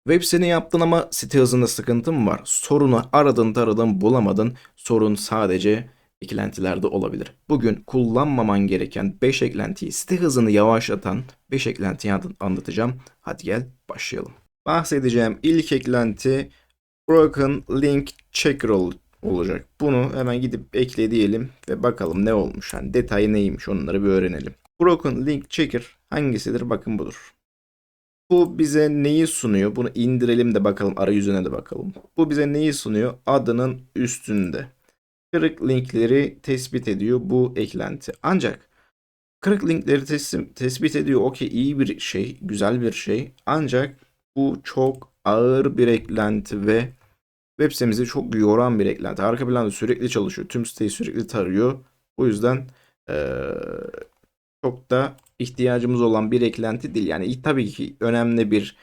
Web siteni yaptın ama site hızında sıkıntı mı var? Sorunu aradın taradın bulamadın. Sorun sadece eklentilerde olabilir. Bugün kullanmaman gereken 5 eklentiyi, site hızını yavaşlatan 5 eklentiyi anlatacağım. Hadi gel başlayalım. Bahsedeceğim ilk eklenti Broken Link Checker olacak. Bunu hemen gidip ekle diyelim ve bakalım ne olmuş. Yani detayı neymiş onları bir öğrenelim. Broken Link Checker hangisidir? Bakın budur. Bu bize neyi sunuyor? Bunu indirelim de bakalım. Arayüzüne de bakalım. Bu bize neyi sunuyor? Adının üstünde. Kırık linkleri tespit ediyor bu eklenti. Ancak kırık linkleri tespit ediyor. Okey, iyi bir şey. Güzel bir şey. Ancak bu çok ağır bir eklenti ve web sitemizi çok yoran bir eklenti. Arka planda sürekli çalışıyor. Tüm siteyi sürekli tarıyor. O yüzden eee, çok da ihtiyacımız olan bir eklenti değil. Yani tabii ki önemli bir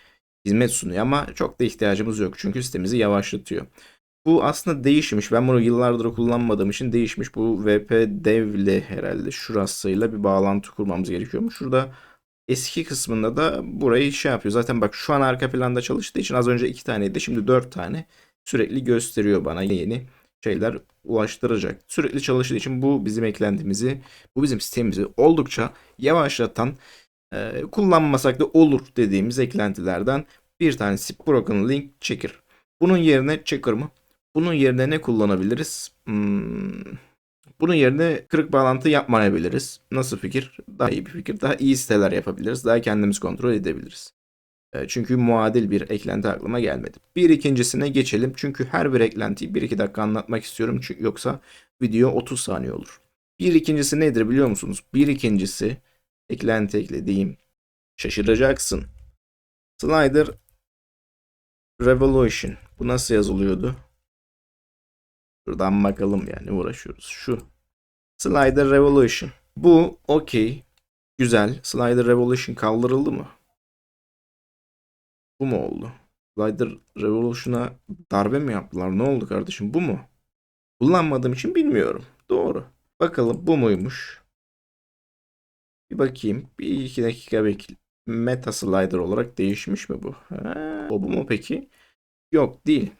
hizmet sunuyor ama çok da ihtiyacımız yok. Çünkü sitemizi yavaşlatıyor. Bu aslında değişmiş. Ben bunu yıllardır kullanmadığım için değişmiş. Bu WP Dev ile herhalde şurasıyla bir bağlantı kurmamız gerekiyormuş. Şurada eski kısmında da burayı şey yapıyor. Zaten bak şu an arka planda çalıştığı için az önce 2 taneydi. Şimdi 4 tane sürekli gösteriyor bana yeni şeyler ulaştıracak. Sürekli çalıştığı için bu bizim eklentimizi, bu bizim sitemizi oldukça yavaşlatan, kullanmasak da olur dediğimiz eklentilerden bir tanesi Broken Link Checker. Bunun yerine checker mı? Bunun yerine ne kullanabiliriz? Bunun yerine kırık bağlantı yapmayabiliriz. Nasıl fikir? Daha iyi bir fikir. Daha iyi siteler yapabiliriz. Daha kendimiz kontrol edebiliriz. Çünkü muadil bir eklenti aklıma gelmedi. Bir ikincisine geçelim. Çünkü her bir eklentiyi 1-2 dakika anlatmak istiyorum. Çünkü yoksa video 30 saniye olur. Bir ikincisi nedir biliyor musunuz? Bir ikincisi eklenti eklediğim. Şaşıracaksın. Slider Revolution. Bu nasıl yazılıyordu? Şuradan bakalım yani uğraşıyoruz. Şu. Slider Revolution. Bu okey. Güzel. Slider Revolution kaldırıldı mı? Bu mu oldu? Slider Revolution'a darbe mi yaptılar? Ne oldu kardeşim? Bu mu? Kullanmadığım için bilmiyorum. Doğru. Bakalım bu muymuş? Bir bakayım. Bir iki dakika bekle. Meta Slider olarak değişmiş mi bu? Ha, o bu mu peki? Yok değil.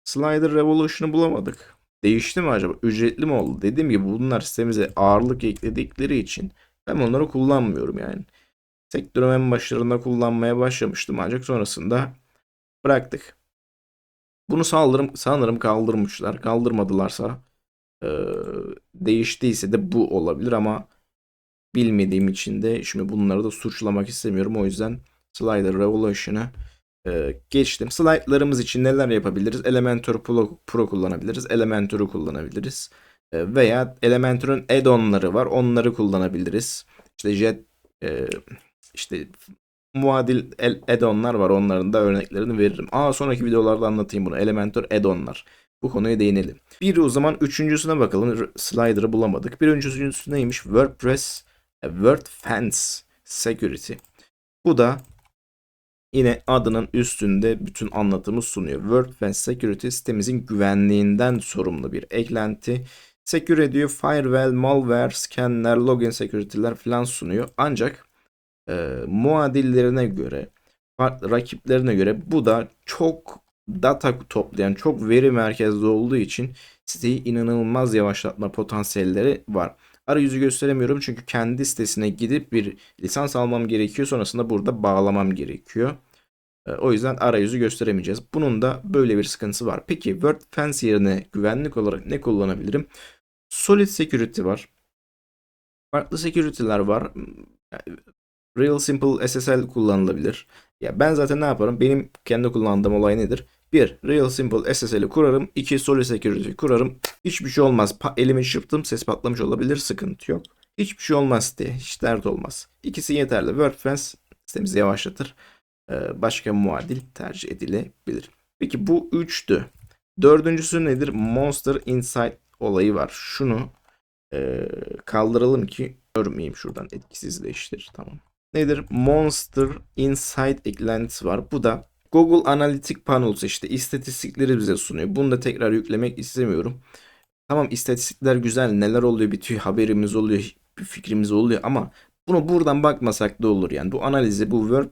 Slider Revolution'ı bulamadık. Değişti mi acaba? Ücretli mi oldu? Dediğim gibi bunlar sitemize ağırlık ekledikleri için ben onları kullanmıyorum yani. Sektörün en başlarında kullanmaya başlamıştım ancak sonrasında bıraktık. Bunu sanırım kaldırmışlar. Kaldırmadılarsa değiştiyse de bu olabilir ama bilmediğim için de şimdi bunları da suçlamak istemiyorum. O yüzden Slider Revolution'ı geçtim. Slide'larımız için neler yapabiliriz? Elementor Pro kullanabiliriz. Elementor'u kullanabiliriz. Veya Elementor'un add-on'ları var. Onları kullanabiliriz. İşte Jet e, işte muadil add-on'lar var. Onların da örneklerini veririm. Sonraki videolarda anlatayım bunu. Elementor add-on'lar. Bu konuya değinelim. Bir o zaman üçüncüsüne bakalım. Slider'ı bulamadık. Bir üçüncüsü neymiş? WordPress WordFence Security. Bu da yine adının üstünde bütün anlatımı sunuyor. WordFence Security sitemizin güvenliğinden sorumlu bir eklenti. Secure ediyor. Firewall, malware, scanner, login security'ler falan sunuyor. Ancak muadillerine göre, farklı rakiplerine göre bu da çok data toplayan, çok veri merkezli olduğu için siteyi inanılmaz yavaşlatma potansiyelleri var. Arayüzü gösteremiyorum çünkü kendi sitesine gidip bir lisans almam gerekiyor. Sonrasında burada bağlamam gerekiyor. O yüzden arayüzü gösteremeyeceğiz. Bunun da böyle bir sıkıntısı var. Peki WordFence yerine güvenlik olarak ne kullanabilirim? Solid Security var. Farklı security'ler var. Real Simple SSL kullanılabilir. Ya ben zaten ne yaparım? Benim kendi kullandığım olay nedir? Bir, Real Simple SSL'i kurarım. İki, Solid Security kurarım. Hiçbir şey olmaz. Elimi çırptım, ses patlamış olabilir. Sıkıntı yok. Hiçbir şey olmaz diye. Hiç dert olmaz. İkisi yeterli. WordFence sitemizi yavaşlatır. Başka muadil tercih edilebilir. Peki bu üçtü. Dördüncüsü nedir? Monster Insight olayı var. Şunu kaldıralım ki görmeyeyim şuradan, etkisizleştir. Tamam. Nedir? Monster Insight eklentisi var. Bu da Google Analytics Panels, işte istatistikleri bize sunuyor. Bunu da tekrar yüklemek istemiyorum. Tamam, istatistikler güzel, neler oluyor bitiyor haberimiz oluyor, bir fikrimiz oluyor ama bunu buradan bakmasak da olur yani. Bu analizi bu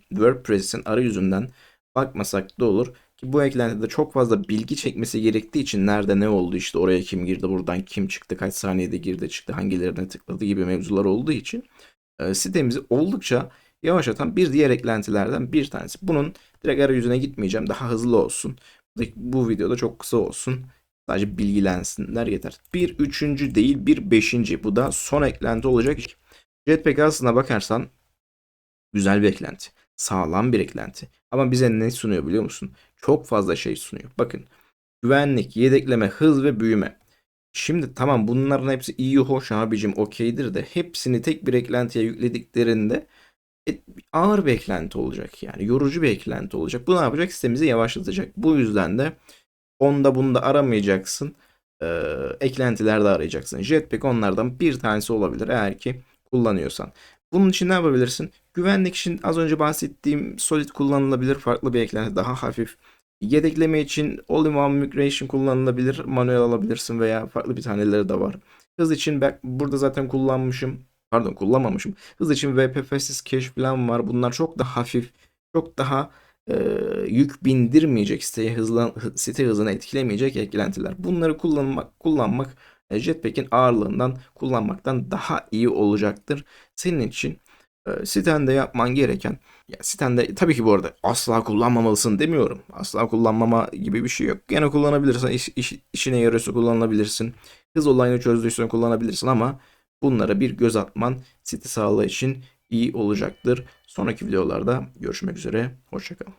WordPress'in arayüzünden bakmasak da olur. Ki bu eklentide çok fazla bilgi çekmesi gerektiği için nerede ne oldu, işte oraya kim girdi, buradan kim çıktı, kaç saniyede girdi çıktı, hangilerine tıkladı gibi mevzular olduğu için sitemizi oldukça yavaşlatan bir diğer eklentilerden bir tanesi. Bunun direkt arayüzüne gitmeyeceğim. Daha hızlı olsun. Bu videoda çok kısa olsun. Sadece bilgilensinler yeter. Bir üçüncü değil, bir beşinci. Bu da son eklenti olacak. Jetpack aslına bakarsan güzel bir eklenti. Sağlam bir eklenti. Ama bize ne sunuyor biliyor musun? Çok fazla şey sunuyor. Bakın, güvenlik, yedekleme, hız ve büyüme. Şimdi tamam, bunların hepsi iyi hoş abicim, okeydir de hepsini tek bir eklentiye yüklediklerinde ağır bir eklenti olacak, yani yorucu bir eklenti olacak. Bu ne yapacak? Sitemizi yavaşlatacak. Bu yüzden de onda bunda aramayacaksın. Eklentilerde arayacaksın. Jetpack onlardan bir tanesi olabilir eğer ki kullanıyorsan. Bunun için ne yapabilirsin? Güvenlik için az önce bahsettiğim Solid kullanılabilir. Farklı bir eklenti, daha hafif. Yedekleme için All-in-One Migration kullanılabilir. Manuel alabilirsin veya farklı bir taneleri de var. Hız için ben burada zaten kullanmışım. Pardon, kullanmamışım. Hız için VPF'siz cache falan var. Bunlar çok daha hafif. Çok daha e, yük bindirmeyecek, site hızını etkilemeyecek eklentiler. Bunları kullanmak Jetpack'in ağırlığından kullanmaktan daha iyi olacaktır. Senin için sitende yapman gereken, ya sitende tabii ki bu arada asla kullanmamalısın demiyorum. Asla kullanmama gibi bir şey yok. Gene kullanabilirsin. İşine yarıyorsa kullanabilirsin. Hız olayını çözdüysen kullanabilirsin ama bunlara bir göz atman site sağlığı için iyi olacaktır. Sonraki videolarda görüşmek üzere. Hoşçakalın.